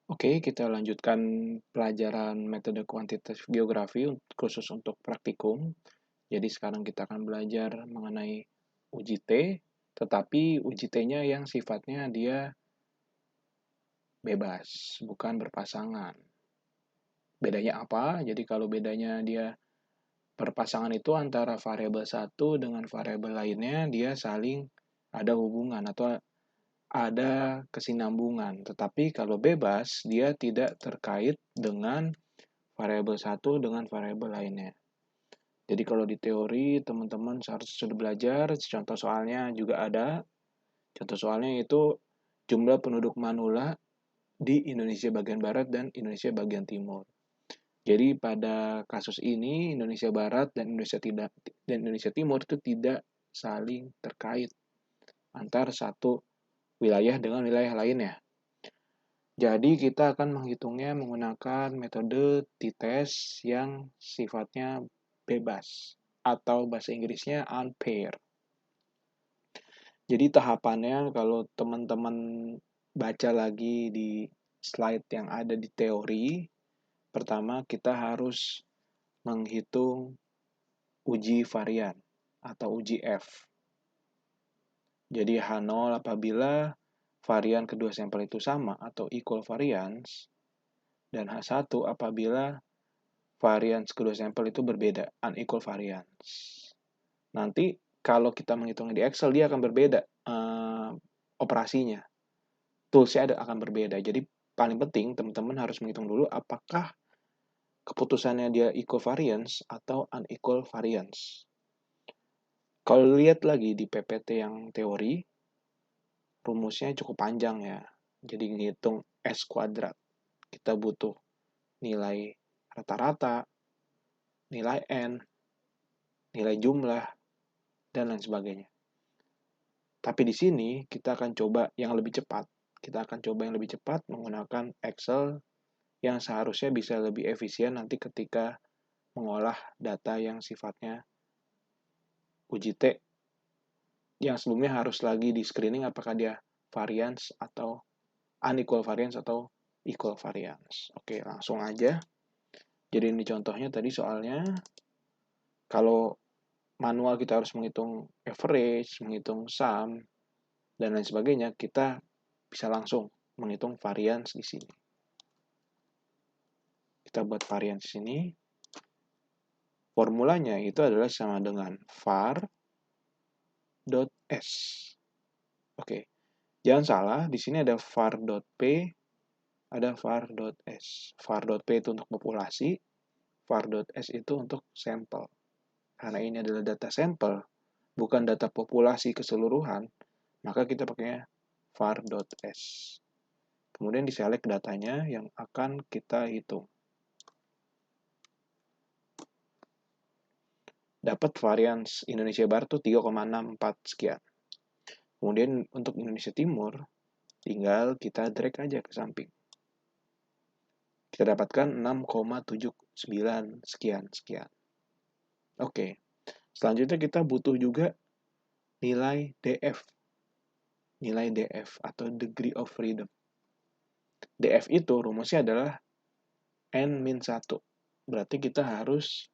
Oke, kita lanjutkan pelajaran metode kuantitatif geografi khusus untuk praktikum. Jadi sekarang kita akan belajar mengenai uji T, tetapi uji T-nya yang sifatnya dia bebas, bukan berpasangan. Bedanya apa? Jadi kalau bedanya dia berpasangan itu antara variabel satu dengan variabel lainnya, dia saling ada hubungan atau ada kesinambungan. Tetapi kalau bebas, dia tidak terkait dengan variabel satu dengan variabel lainnya. Jadi kalau di teori teman-teman harus sudah belajar, contoh soalnya juga ada. Contoh soalnya itu jumlah penduduk manula di Indonesia bagian barat dan Indonesia bagian timur. Jadi pada kasus ini Indonesia barat dan Indonesia timur itu tidak saling terkait antar satu wilayah dengan wilayah lainnya. Jadi kita akan menghitungnya menggunakan metode t-test yang sifatnya bebas atau bahasa Inggrisnya unpaired. Jadi tahapannya kalau teman-teman baca lagi di slide yang ada di teori, pertama kita harus menghitung uji varian atau uji F. Jadi H0 apabila varian kedua sampel itu sama atau equal variance, dan H1 apabila varians kedua sampel itu berbeda, unequal variance. Nanti kalau kita menghitungnya di Excel, dia akan berbeda operasinya. Toolsnya akan berbeda. Jadi paling penting teman-teman harus menghitung dulu apakah keputusannya dia equal variance atau unequal variance. Kalau lihat lagi di PPT yang teori, rumusnya cukup panjang ya. Jadi ngitung S kuadrat. Kita butuh nilai rata-rata, nilai N, nilai jumlah, dan lain sebagainya. Tapi di sini kita akan coba yang lebih cepat. Kita akan coba yang lebih cepat menggunakan Excel yang seharusnya bisa lebih efisien nanti ketika mengolah data yang sifatnya uji T yang sebelumnya harus lagi di screening apakah dia variance atau unequal variance atau equal variance. Oke, langsung aja. Jadi ini contohnya tadi soalnya kalau manual kita harus menghitung average, menghitung sum, dan lain sebagainya, kita bisa langsung menghitung variance di sini. Kita buat variance di sini. Formulanya itu adalah sama dengan var.s. Oke. Jangan salah, di sini ada var.p, ada var.s. var.p itu untuk populasi, var.s itu untuk sampel. Karena ini adalah data sampel, bukan data populasi keseluruhan, maka kita pakainya var.s. Kemudian diselect datanya yang akan kita hitung. Dapat varians Indonesia Barat itu 3,64 sekian. Kemudian untuk Indonesia Timur, tinggal kita drag aja ke samping. Kita dapatkan 6,79 sekian. Oke. Selanjutnya kita butuh juga nilai DF. Nilai DF atau degree of freedom. DF itu rumusnya adalah N-1. Berarti kita harus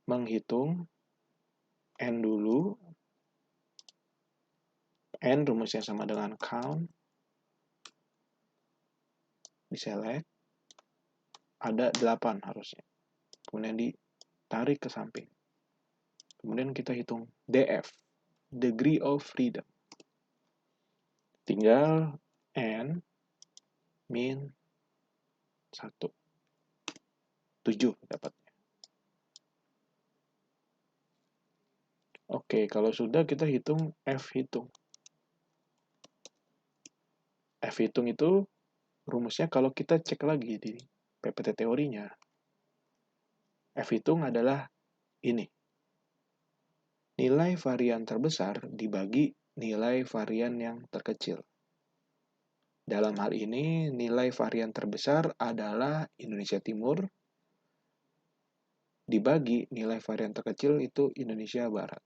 menghitung N dulu. N rumusnya sama dengan count. Diselect. Ada 8 harusnya. Kemudian ditarik ke samping. Kemudian kita hitung DF. Degree of freedom. Tinggal N min 1. 7 dapatnya. Oke, kalau sudah kita hitung F hitung. F hitung itu rumusnya kalau kita cek lagi di PPT teorinya. F hitung adalah ini. Nilai varian terbesar dibagi nilai varian yang terkecil. Dalam hal ini, nilai varian terbesar adalah Indonesia Timur, dibagi nilai varian terkecil itu Indonesia Barat.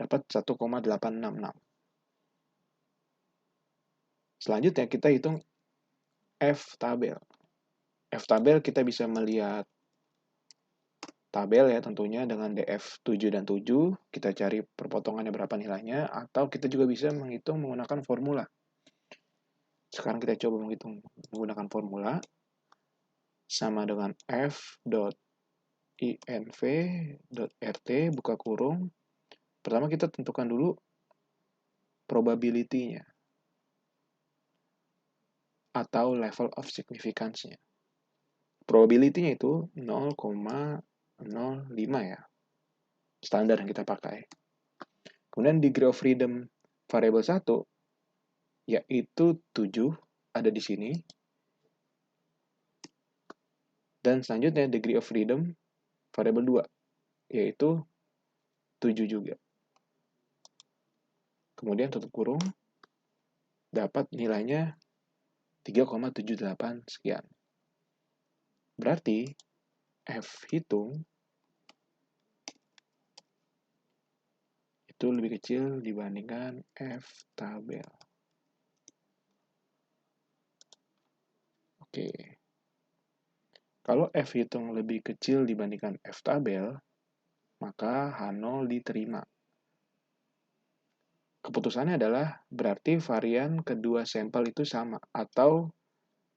dapat 1,866. Selanjutnya kita hitung F tabel. F tabel kita bisa melihat tabel ya tentunya dengan DF 7 dan 7. Kita cari perpotongannya berapa nilainya, atau kita juga bisa menghitung menggunakan formula. Sekarang kita coba menghitung menggunakan formula. Sama dengan F.inv.rt buka kurung. Pertama kita tentukan dulu probability-nya atau level of significance-nya. Probability-nya itu 0,05 ya. Standar yang kita pakai. Kemudian degree of freedom variable 1 yaitu 7 ada di sini. Dan selanjutnya degree of freedom variable 2 yaitu 7 juga. Kemudian tutup kurung, dapat nilainya 3,78 sekian. Berarti F hitung itu lebih kecil dibandingkan F tabel. Oke. Kalau F hitung lebih kecil dibandingkan F tabel, maka H0 diterima. Keputusannya adalah berarti varian kedua sampel itu sama atau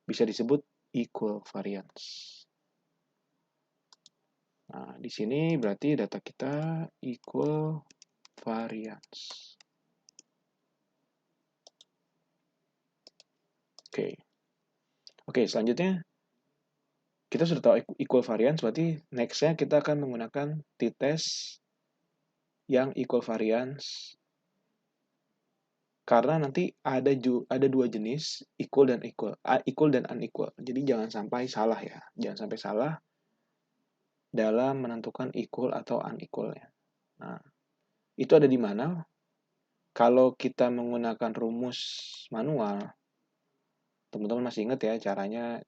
bisa disebut equal variance. Nah, di sini berarti data kita equal variance. Oke, selanjutnya kita sudah tahu equal variance, berarti next-nya kita akan menggunakan t-test yang equal variance. Karena nanti ada dua jenis, equal dan unequal. Jadi jangan sampai salah ya. Jangan sampai salah dalam menentukan equal atau unequal-nya. Nah, itu ada di mana? Kalau kita menggunakan rumus manual, teman-teman masih ingat ya caranya,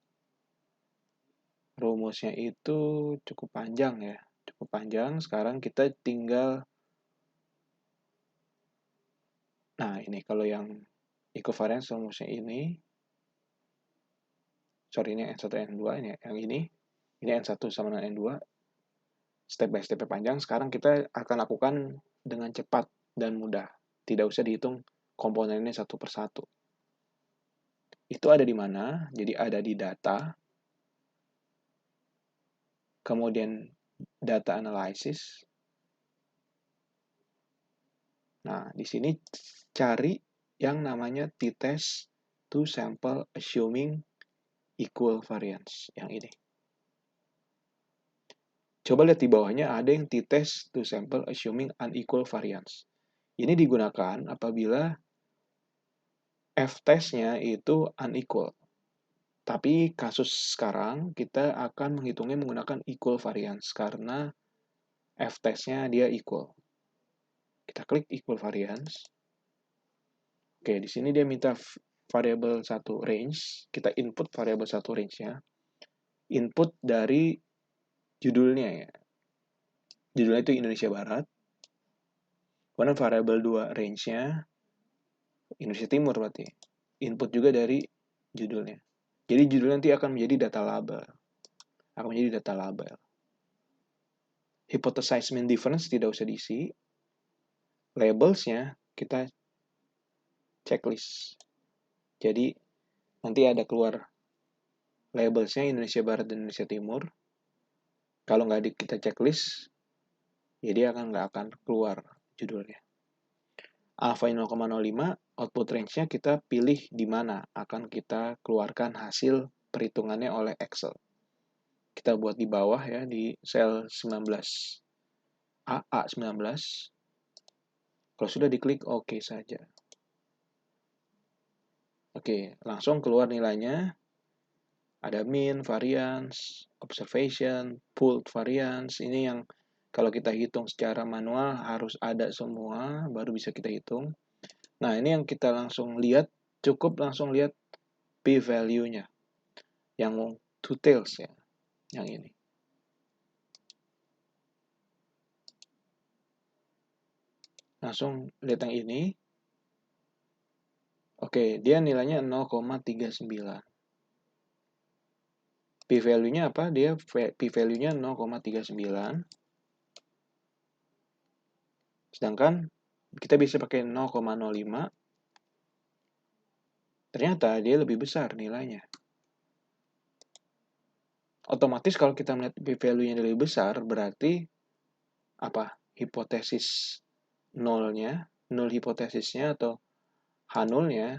rumusnya itu cukup panjang ya. Cukup panjang, sekarang kita tinggal, nah ini kalau yang equivariance rumusnya ini, sorry ini N1, N2, ini yang ini N1 sama dengan N2, step by step panjang. Sekarang kita akan lakukan dengan cepat dan mudah. Tidak usah dihitung komponennya satu persatu. Itu ada di mana? Jadi ada di data, kemudian data analysis. Nah, di sini cari yang namanya t-test to sample assuming equal variance. Yang ini. Coba lihat di bawahnya ada yang t-test to sample assuming unequal variance. Ini digunakan apabila f-test-nya itu unequal. Tapi kasus sekarang kita akan menghitungnya menggunakan equal variance karena f-test-nya dia equal. Kita klik equal variance. Oke, di sini dia minta variable satu range. Kita input variable satu range-nya. Input dari judulnya ya. Judulnya itu Indonesia Barat. Kemudian variable 2 range-nya Indonesia Timur berarti. Input juga dari judulnya. Jadi judulnya nanti akan menjadi data label. Akan menjadi data label. Hypothesize mean difference tidak usah diisi. Labels-nya kita checklist. Jadi nanti ada keluar labels-nya Indonesia Barat dan Indonesia Timur. Kalau nggak kita checklist, ya dia nggak akan keluar judulnya. Alpha 0,05, output range-nya kita pilih di mana akan kita keluarkan hasil perhitungannya oleh Excel. Kita buat di bawah ya, di sel 19. A19. Kalau sudah diklik OK saja. Oke, langsung keluar nilainya. Ada mean, variance, observation, pooled variance. Ini yang kalau kita hitung secara manual harus ada semua, baru bisa kita hitung. Nah, ini yang kita langsung lihat, cukup langsung lihat p-value-nya. Yang two tails ya, yang ini. Langsung lihat yang ini. Oke, dia nilainya 0,39. P-value-nya apa? Dia P-value-nya 0,39. Sedangkan kita bisa pakai 0,05. Ternyata dia lebih besar nilainya. Otomatis kalau kita melihat P-value-nya lebih besar, berarti apa? Hipotesis nolnya, nol hipotesisnya atau H0-nya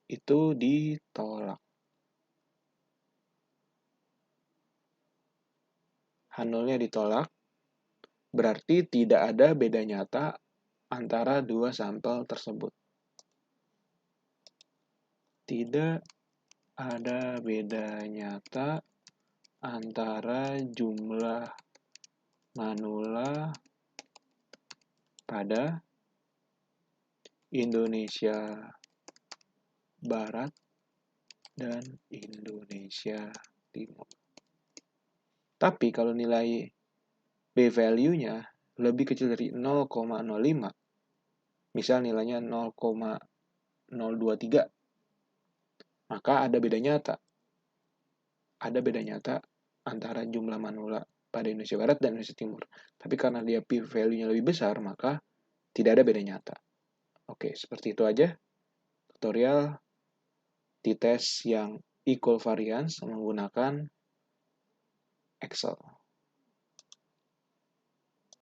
itu ditolak. H0-nya ditolak, berarti tidak ada beda nyata antara dua sampel tersebut. Tidak ada beda nyata antara jumlah manula pada Indonesia Barat dan Indonesia Timur. Tapi kalau nilai p-value-nya lebih kecil dari 0,05, misal nilainya 0,023, maka ada beda nyata. Ada beda nyata antara jumlah manula pada Indonesia Barat dan Indonesia Timur. Tapi karena dia p-value-nya lebih besar, maka tidak ada beda nyata. Oke, seperti itu aja tutorial t-test yang equal variance menggunakan Excel.